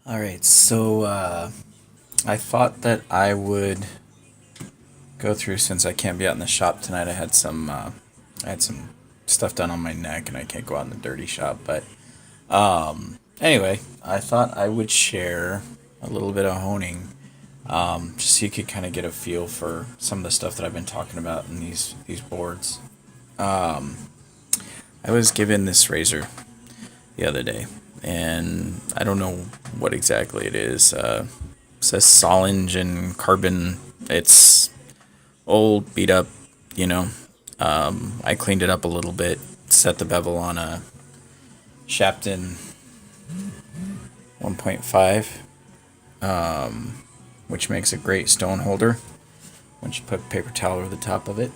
All right, so I thought that I would go through since I can't be out in the shop tonight. I had some stuff done on my neck, and I can't go out in the dirty shop. But anyway, I thought I would share a little bit of honing, just so you could kind of get a feel for some of the stuff that I've been talking about in these boards. I was given this razor the other day, and I don't know what exactly it is. It says Solange and carbon. It's old, beat up, you know. I cleaned it up a little bit, set the bevel on a Shapton 1.5, which makes a great stone holder once you put paper towel over the top of it.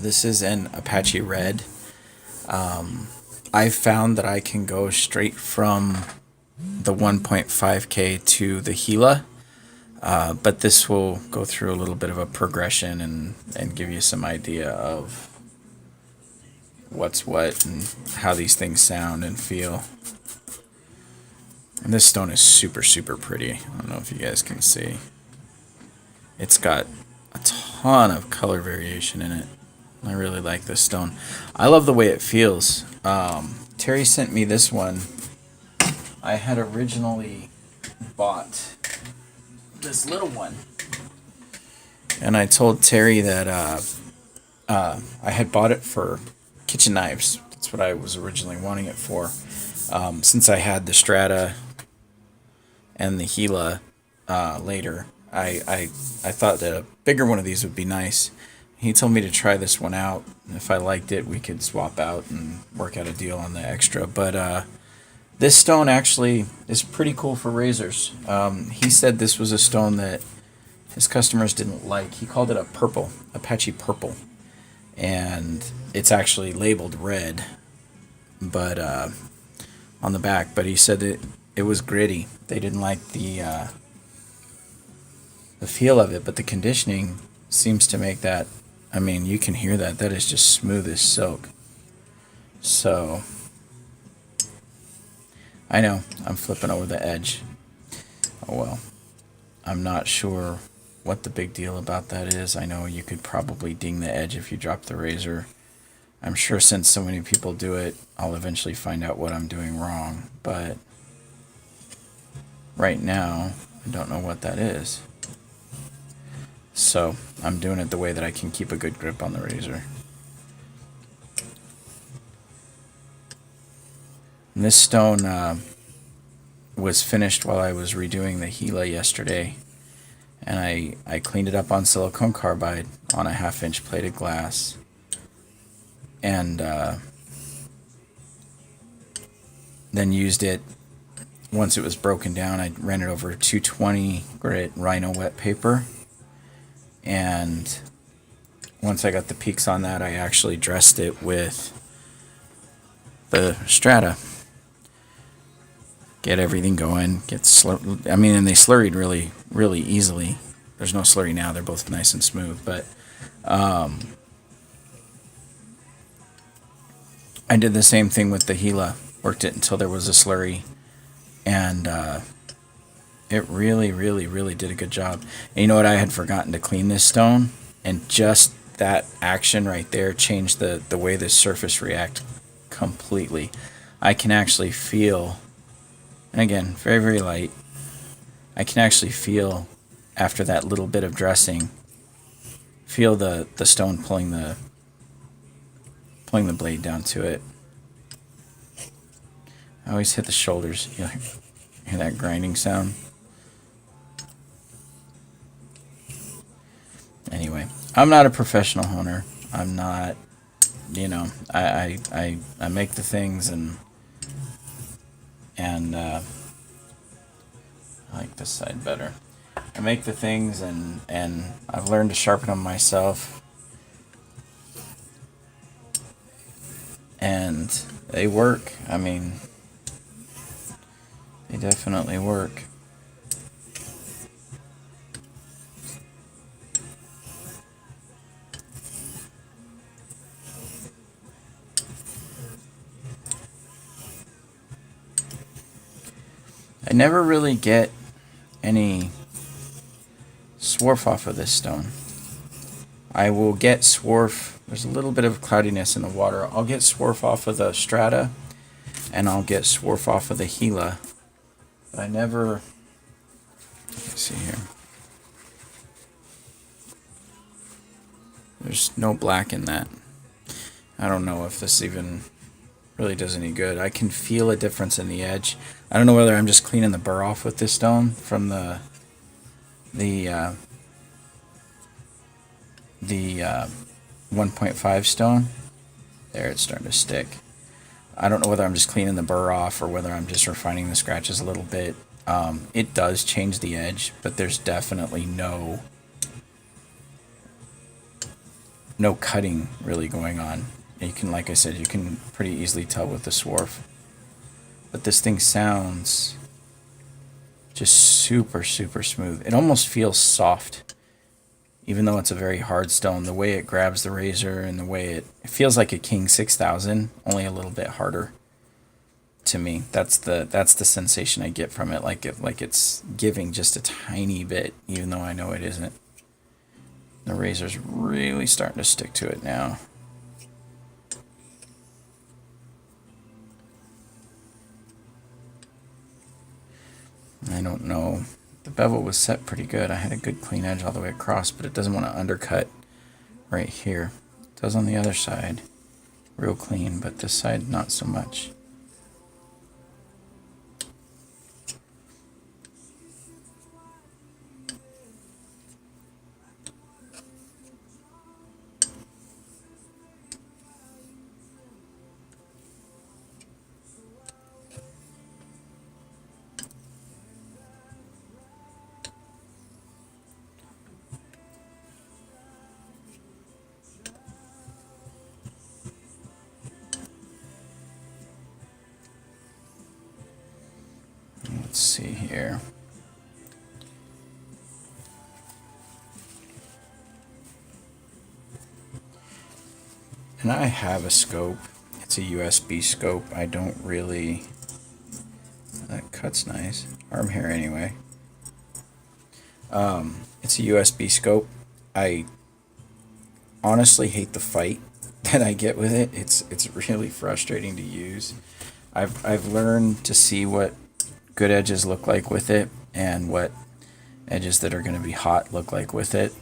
This is an Apache Red. I found that I can go straight from the 1.5K to the Gila, but this will go through a little bit of a progression and give you some idea of what's what and how these things sound and feel. And this stone is super, super pretty. I don't know if you guys can see. It's got a ton of color variation in it. I really like this stone. I love the way it feels. Terry sent me this one. I had originally bought this little one, and I told Terry that I had bought it for kitchen knives. That's what I was originally wanting it for. Since I had the Strata and the Gila later, I thought that a bigger one of these would be nice. He told me to try this one out. If I liked it, we could swap out and work out a deal on the extra. But this stone actually is pretty cool for razors. He said this was a stone that his customers didn't like. He called it a purple, Apache purple. And it's actually labeled red, but on the back. But he said that it was gritty. They didn't like the feel of it, but the conditioning seems to make that. I mean, you can hear that. That is just smooth as silk. So, I know, I'm flipping over the edge. Oh well. I'm not sure what the big deal about that is. I know you could probably ding the edge if you drop the razor. I'm sure since so many people do it, I'll eventually find out what I'm doing wrong. But right now, I don't know what that is. So I'm doing it the way that I can keep a good grip on the razor. And this stone was finished while I was redoing the Gila yesterday. And I cleaned it up on silicone carbide on a 1/2 inch plated glass. And then used it. Once it was broken down, I ran it over 220 grit Rhino wet paper. And once I got the peaks on that, I actually dressed it with the Strata. Get everything going. I mean, and they slurried really, really easily. There's no slurry now. They're both nice and smooth. But I did the same thing with the Gila. Worked it until there was a slurry. And it really, really, really did a good job. And you know what? I had forgotten to clean this stone. And just that action right there changed the way this surface react completely. I can actually feel, and again, very, very light, I can actually feel after that little bit of dressing, feel the stone pulling the blade down to it. I always hit the shoulders. You hear that grinding sound? Anyway, I'm not a professional honer. I'm not, I make the things and I like this side better. I make the things and I've learned to sharpen them myself. And they work. I mean, they definitely work. I never really get any swarf off of this stone. I will get swarf. There's a little bit of cloudiness in the water. I'll get swarf off of the Strata, and I'll get swarf off of the Gila. But I never. Let's see here. There's no black in that. I don't know if this even really does any good. I can feel a difference in the edge. I don't know whether I'm just cleaning the burr off with this stone from the 1.5 stone. There, it's starting to stick. I don't know whether I'm just cleaning the burr off or whether I'm just refining the scratches a little bit. It does change the edge, but there's definitely no cutting really going on. You can, like I said, you can pretty easily tell with the swarf. But this thing sounds just super, super smooth. It almost feels soft, even though it's a very hard stone. The way it grabs the razor and the way it feels like a King 6000, only a little bit harder. To me, that's the sensation I get from it. Like it's giving just a tiny bit, even though I know it isn't. The razor's really starting to stick to it now. I don't know. The bevel was set pretty good. I had a good clean edge all the way across, but it doesn't want to undercut right here. It does on the other side. Real clean, but this side not so much. Let's see here. And I have a scope. It's a USB scope. I don't really... That cut's nice. Arm hair anyway. It's a USB scope. I honestly hate the fight that I get with it. It's really frustrating to use. I've learned to see what good edges look like with it and what edges that are going to be hot look like with it.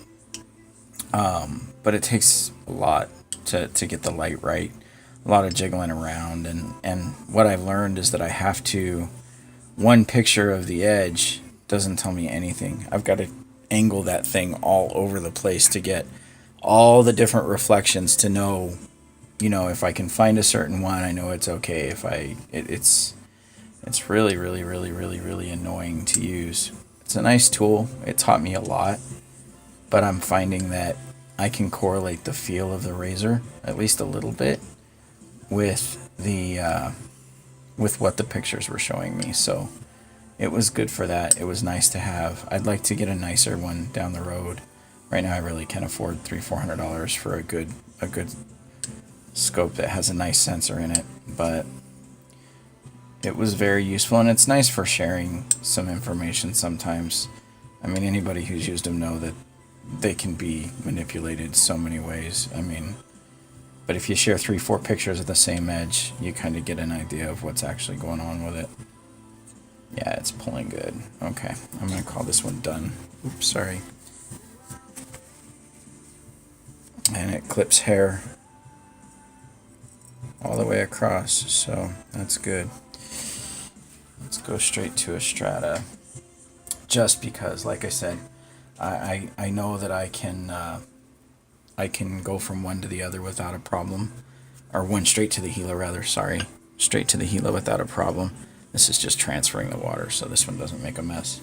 But it takes a lot to get the light right. A lot of jiggling around, and what I've learned is that I have to, one picture of the edge doesn't tell me anything. I've got to angle that thing all over the place to get all the different reflections to know, if I can find a certain one, I know it's okay. It's really, really, really, really, really annoying to use. It's a nice tool. It taught me a lot, but I'm finding that I can correlate the feel of the razor at least a little bit with with what the pictures were showing me. So it was good for that. It was nice to have. I'd like to get a nicer one down the road. Right now, I really can't afford $300-400 for a good scope that has a nice sensor in it, but it was very useful, and it's nice for sharing some information sometimes. I mean, anybody who's used them know that they can be manipulated so many ways. I mean, but if you share 3-4 pictures of the same edge, you kind of get an idea of what's actually going on with it. Yeah, it's pulling good. Okay, I'm going to call this one done. Oops, sorry. And it clips hair all the way across, so that's good. Let's go straight to a Strata, just because, like I said, I know that I can go from one to the other without a problem, or one straight to the Gila rather. Sorry, straight to the Gila without a problem. This is just transferring the water, so this one doesn't make a mess.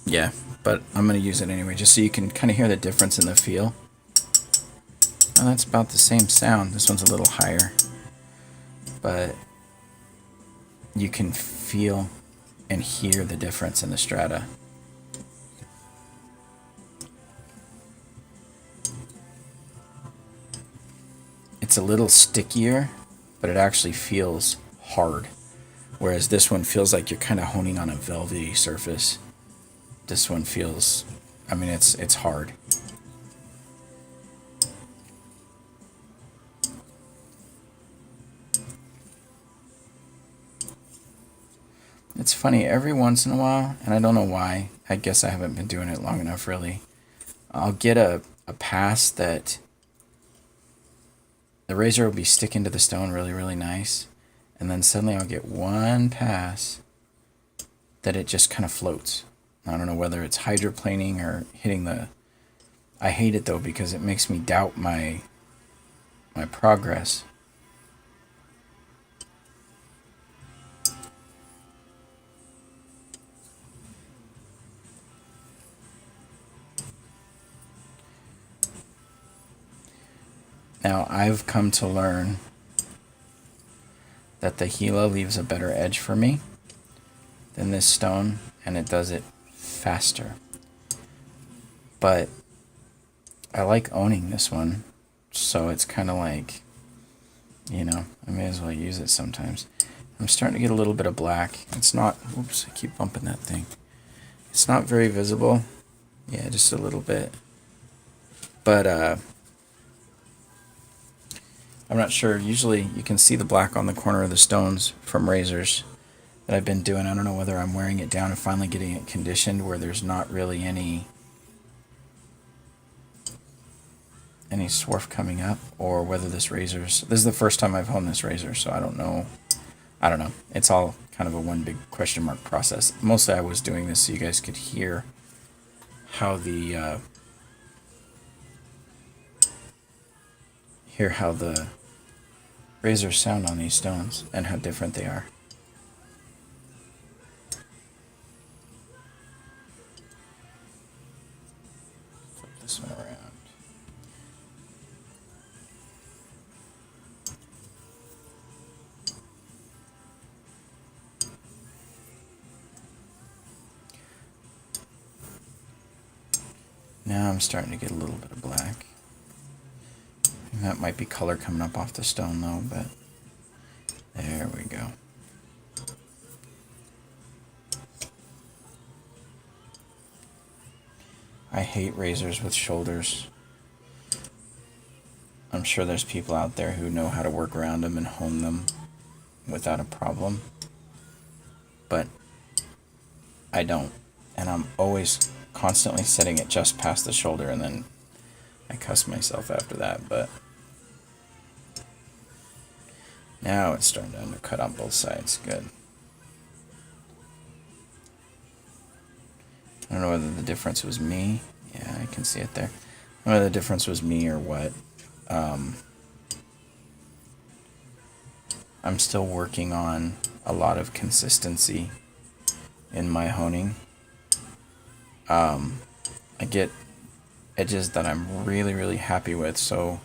Yeah, but I'm gonna use it anyway, just so you can kind of hear the difference in the feel. Oh, that's about the same sound. This one's a little higher, but you can feel and hear the difference in the Strata. It's a little stickier, but it actually feels hard. Whereas this one feels like you're kind of honing on a velvety surface. This one feels, I mean, it's hard. It's funny, every once in a while, and I don't know why, I guess I haven't been doing it long enough really, I'll get a pass that the razor will be sticking to the stone really, really nice, and then suddenly I'll get one pass that it just kind of floats. I don't know whether it's hydroplaning or hitting the... I hate it though because it makes me doubt my progress. Now, I've come to learn that the Gila leaves a better edge for me than this stone, and it does it faster. But I like owning this one, so it's kind of like, you know, I may as well use it sometimes. I'm starting to get a little bit of black. It's not, oops, I keep bumping that thing. It's not very visible. Yeah, just a little bit. But, I'm not sure. Usually you can see the black on the corner of the stones from razors that I've been doing. I don't know whether I'm wearing it down and finally getting it conditioned where there's not really any swarf coming up, or whether this is the first time I've honed this razor, so I don't know. It's all kind of a one big question mark process. Mostly I was doing this so you guys could hear how the razors sound on these stones and how different they are. Flip this one around. Now I'm starting to get a little bit of black. And that might be color coming up off the stone though, but there we go. I hate razors with shoulders. I'm sure there's people out there who know how to work around them and hone them without a problem, but I don't. And I'm always constantly setting it just past the shoulder, and then I cuss myself after that. But now it's starting to undercut on both sides. Good. I don't know whether the difference was me. Yeah, I can see it there. I don't know whether the difference was me or what. I'm still working on a lot of consistency in my honing. I get edges that I'm really, really happy with, so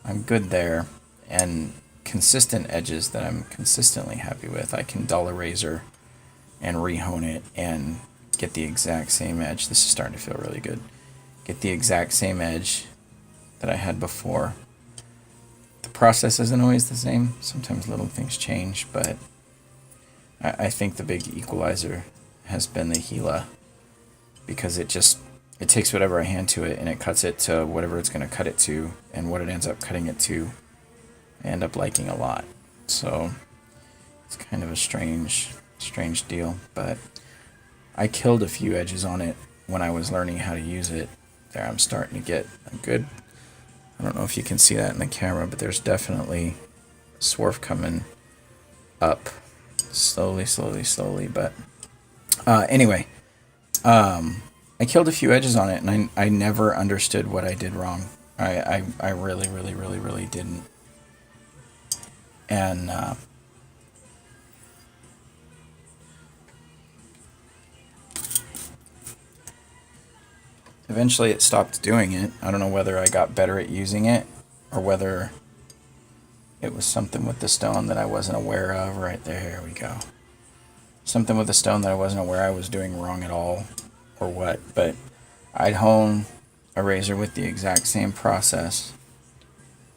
I'm good there. And consistent edges that I'm consistently happy with, I can dull a razor and rehone it and get the exact same edge. This is starting to feel really good. Get the exact same edge that I had before. The process isn't always the same. Sometimes little things change, but I think the big equalizer has been the Gila, because it takes whatever I hand to it and it cuts it to whatever it's going to cut it to, and what it ends up cutting it to I end up liking a lot. So it's kind of a strange deal, but I killed a few edges on it when I was learning how to use it. There I'm starting to get a good, I don't know if you can see that in the camera, but there's definitely swarf coming up slowly, but anyway, I killed a few edges on it, and I never understood what I did wrong. I really didn't. And eventually it stopped doing it. I don't know whether I got better at using it, or whether it was something with the stone that I wasn't aware of. Right there, here we go. Something with the stone that I wasn't aware I was doing wrong at all, or what. But I'd hone a razor with the exact same process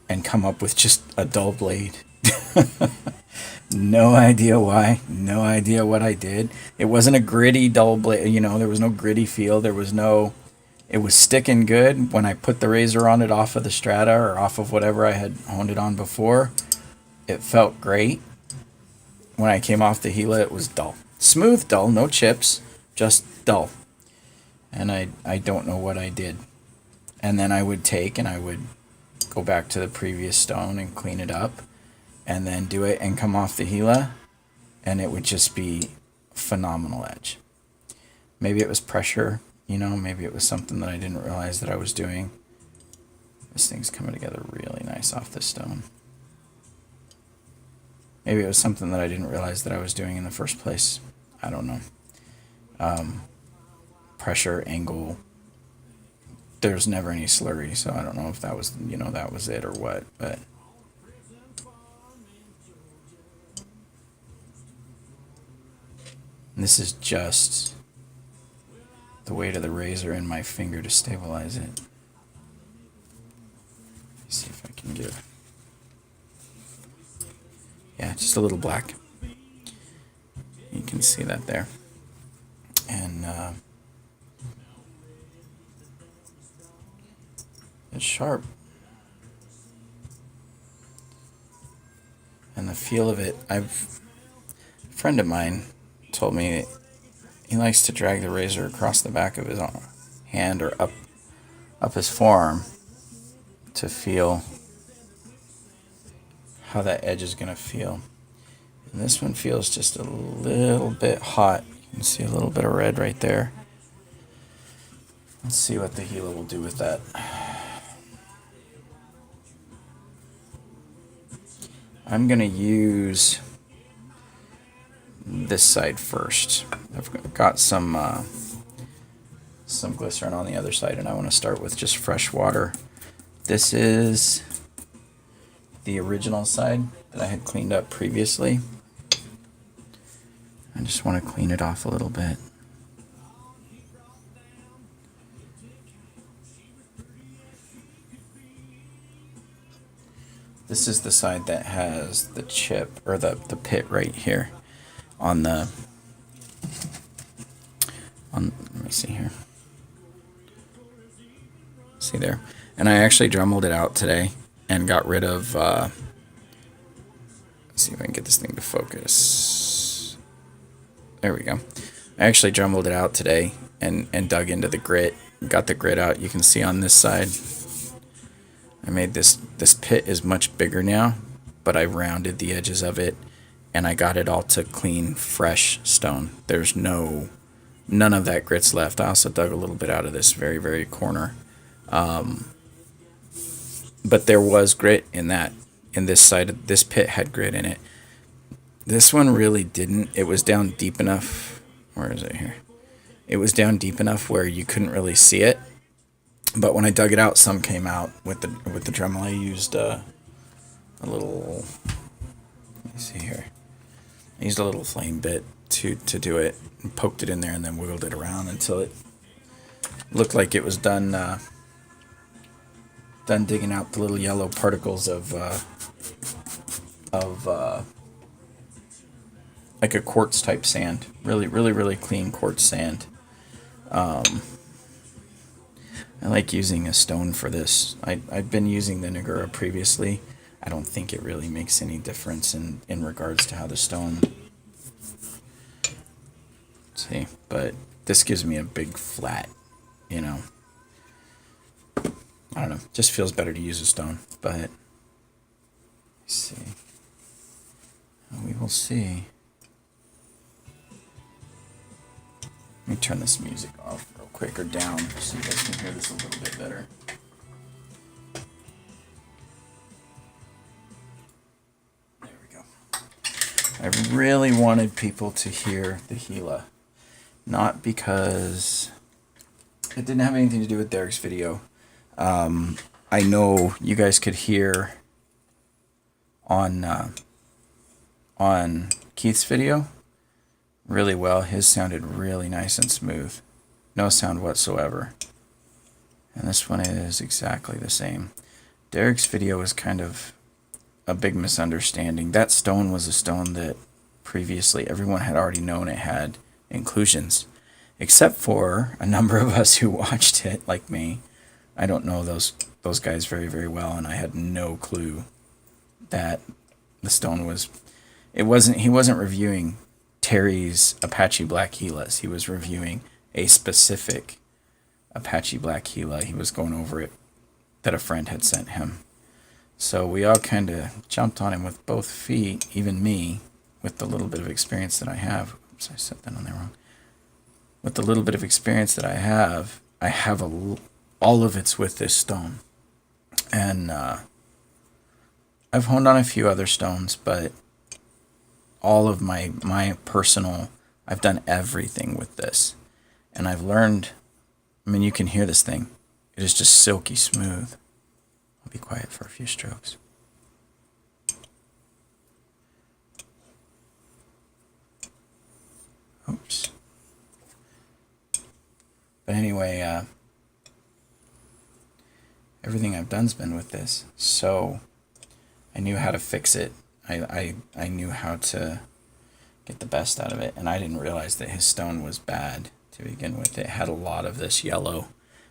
and come up with just a dull blade. no idea why. No idea what I did. It wasn't a gritty dull blade. You know, there was no gritty feel. There was no. It was sticking good when I put the razor on it off of the Strata or off of whatever I had honed it on before. It felt great. When I came off the Gila, it was dull. Smooth dull, no chips, just dull. And I don't know what I did. And then I would take and I would go back to the previous stone and clean it up and then do it and come off the Gila, and it would just be phenomenal edge. Maybe it was pressure, you know, maybe it was something that I didn't realize that I was doing. This thing's coming together really nice off this stone. Maybe it was something that I didn't realize that I was doing in the first place. I don't know. Pressure, angle. There's never any slurry, so I don't know if that was, you know, that was it or what, but this is just the weight of the razor in my finger to stabilize it. Let's see if I can get, yeah, just a little black. You can see that there. And it's sharp. And the feel of it, a friend of mine told me he likes to drag the razor across the back of his hand or up his forearm to feel how that edge is going to feel. And this one feels just a little bit hot. You can see a little bit of red right there. Let's see what the Gila will do with that. I'm going to use this side first. I've got some glycerin on the other side, and I want to start with just fresh water. This is the original side that I had cleaned up previously. I just want to clean it off a little bit. This is the side that has the chip, or the pit right here on the, let me see here. See there? And I actually dremeled it out today and got rid of, let's see if I can get this thing to focus. There we go. I actually dremeled it out today and dug into the grit, got the grit out. You can see on this side, I made this pit is much bigger now, but I rounded the edges of it and I got it all to clean, fresh stone. There's none of that grit's left. I also dug a little bit out of this very, very corner. But there was grit in this side of this pit had grit in it. This one really didn't. It was down deep enough. Where is it here? It was down deep enough where you couldn't really see it. But when I dug it out, some came out with the Dremel. I used a little, let me see here. I used a little flame bit to do it, and poked it in there and then wiggled it around until it looked like it was done digging out the little yellow particles of like a quartz type sand. Really, really, really clean quartz sand. I like using a stone for this. I've been using the Nagura previously. I don't think it really makes any difference in regards to how the stone... See, but this gives me a big flat, you know. I don't know. Just feels better to use a stone, but... Let's see. We will see. Let me turn this music off real quick, or down, so you guys can hear this a little bit better. There we go. I really wanted people to hear the Gila. Not because it didn't have anything to do with Derek's video. I know you guys could hear on Keith's video really well. His sounded really nice and smooth. No sound whatsoever. And this one is exactly the same. Derek's video was kind of a big misunderstanding. That stone was a stone that previously everyone had already known it had inclusions, except for a number of us who watched it, like me. I don't know those guys very, very well, and I had no clue that the stone was. It wasn't. He wasn't reviewing Terry's Apache Black Gilas. He was reviewing a specific Apache Black Gila. He was going over it that a friend had sent him. So we all kind of jumped on him with both feet, even me, with the little bit of experience that I have. Oops, I set that on there wrong. With the little bit of experience that I have all of it's with this stone. And I've honed on a few other stones, but all of my personal, I've done everything with this. And I've learned, I mean, you can hear this thing. It is just silky smooth. I'll be quiet for a few strokes. Oops. But anyway, everything I've done's been with this. So I knew how to fix it. I knew how to get the best out of it. And I didn't realize that his stone was bad to begin with. It had a lot of this yellow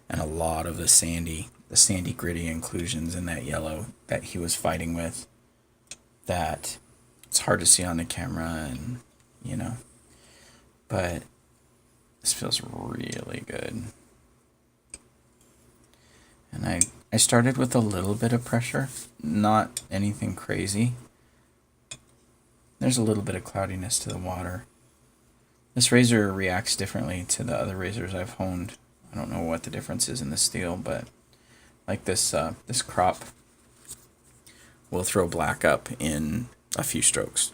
and a lot of the sandy gritty inclusions in that yellow that he was fighting with, that it's hard to see on the camera, and but this feels really good. And I started with a little bit of pressure, not anything crazy. There's a little bit of cloudiness to the water. This razor reacts differently to the other razors I've honed. I don't know what the difference is in the steel, but like this crop will throw black up in a few strokes.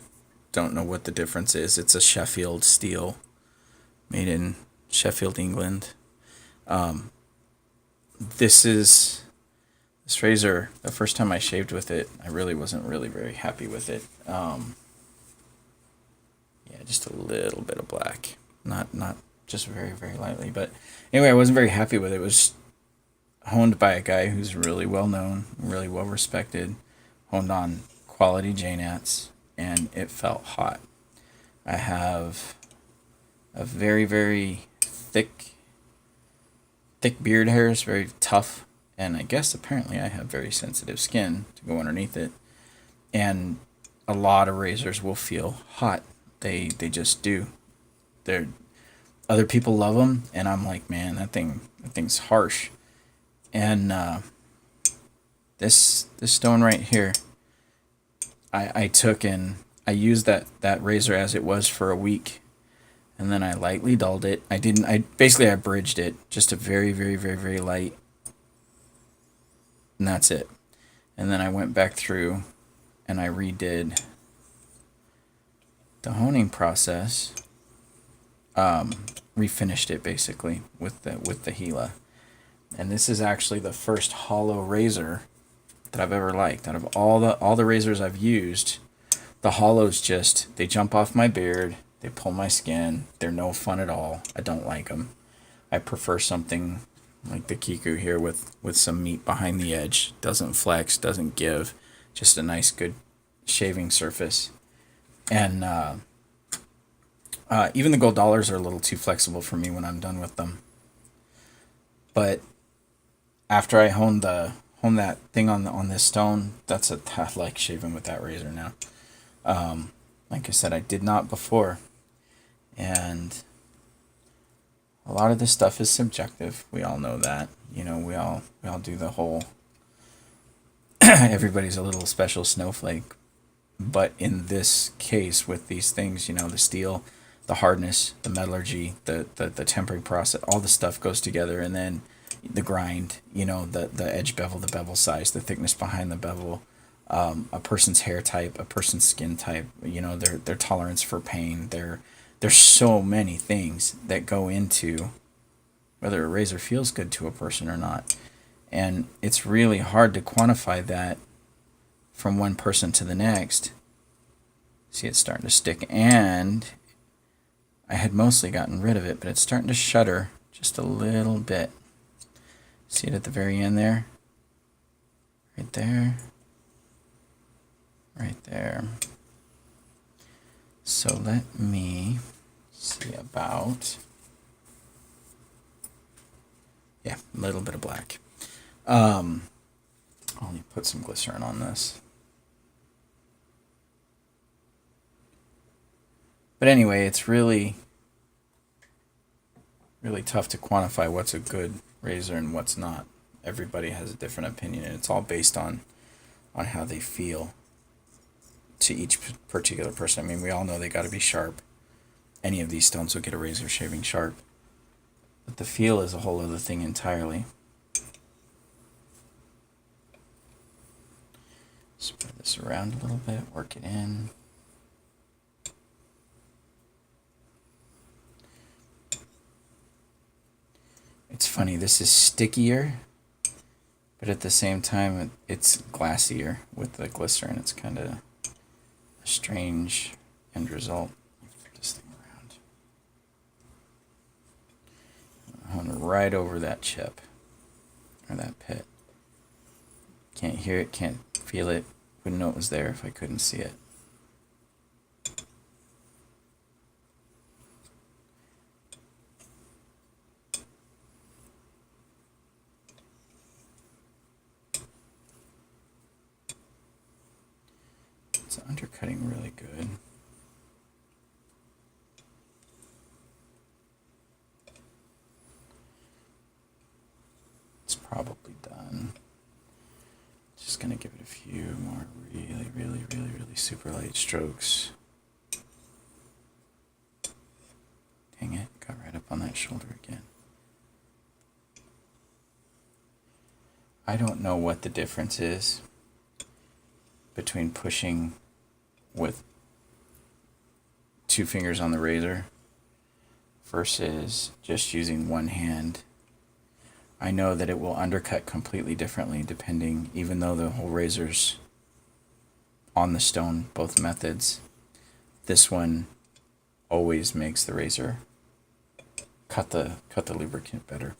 Don't know what the difference is. It's a Sheffield steel, made in Sheffield, England. This razor, the first time I shaved with it, I really wasn't really very happy with it. Yeah, just a little bit of black, not just very, very lightly. But anyway, I wasn't very happy with it. It was honed by a guy who's really well known, really well respected, honed on quality J-nats, and it felt hot. I have a very, very thick beard hairs, very tough, and I guess apparently I have very sensitive skin to go underneath it. And a lot of razors will feel hot. They just do. Other people love them, and I'm like, man, that thing's harsh. And this stone right here, I took and I used that razor as it was for a week, and then I lightly dulled it. I bridged it, just a very, very, very, very light, and that's it. And then I went back through and I redid the honing process, refinished it basically with the Gila. And this is actually the first hollow razor that I've ever liked. Out of all the razors I've used, the hollows they jump off my beard, they pull my skin, they're no fun at all. I don't like them. I prefer something like the Kiku here with some meat behind the edge. Doesn't flex, doesn't give, just a nice good shaving surface. And even the gold dollars are a little too flexible for me when I'm done with them. But after I hone that thing on this stone, I like shaving with that razor now. Like I said, I did not before. And a lot of this stuff is subjective. We all know that. We all do the whole everybody's a little special snowflake. But in this case, with these things, the steel, the hardness, the metallurgy, the tempering process, all the stuff goes together, and then the grind, the edge bevel, the bevel size, the thickness behind the bevel, a person's hair type, a person's skin type, their tolerance for pain. There's so many things that go into whether a razor feels good to a person or not. And it's really hard to quantify that from one person to the next. See, it's starting to stick, and I had mostly gotten rid of it, but it's starting to shudder just a little bit. See it at the very end there? Right there. right there. So let me see about, yeah, a little bit of black. I'll only put some glycerin on this. But anyway, it's really tough to quantify what's a good razor and what's not. Everybody has a different opinion, and it's all based on how they feel to each particular person. I mean, we all know they got to be sharp. Any of these stones will get a razor shaving sharp. But the feel is a whole other thing entirely. Spread this around a little bit, work it in. It's funny, this is stickier, but at the same time it's glassier with the glycerin. It's kind of a strange end result. Flip this thing around. I'm right over that chip, or that pit. Can't hear it, can't feel it. Wouldn't know it was there if I couldn't see it. It's undercutting really good. It's probably done. Just gonna give it a few more really super light strokes. Dang it, got right up on that shoulder again. I don't know what the difference is between pushing with 2 fingers on the razor versus just using one hand. I know that it will undercut completely differently depending, even though the whole razor's on the stone, both methods. This one always makes the razor cut the lubricant better.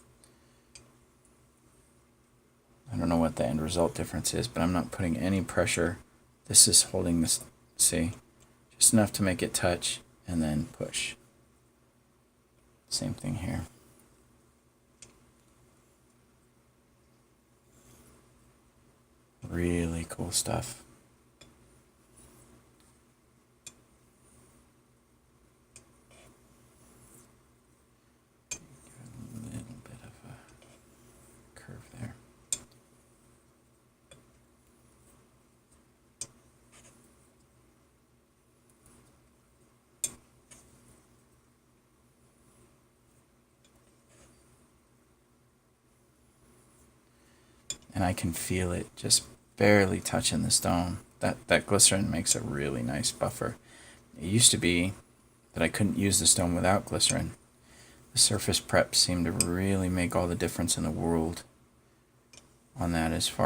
I don't know what the end result difference is, but I'm not putting any pressure. This is holding this, see, just enough to make it touch and then push. Same thing here. Really cool stuff. A little bit of a curve there. And I can feel it just barely touching the stone. That glycerin makes a really nice buffer. It used to be that I couldn't use the stone without glycerin. The surface prep seemed to really make all the difference in the world on that as far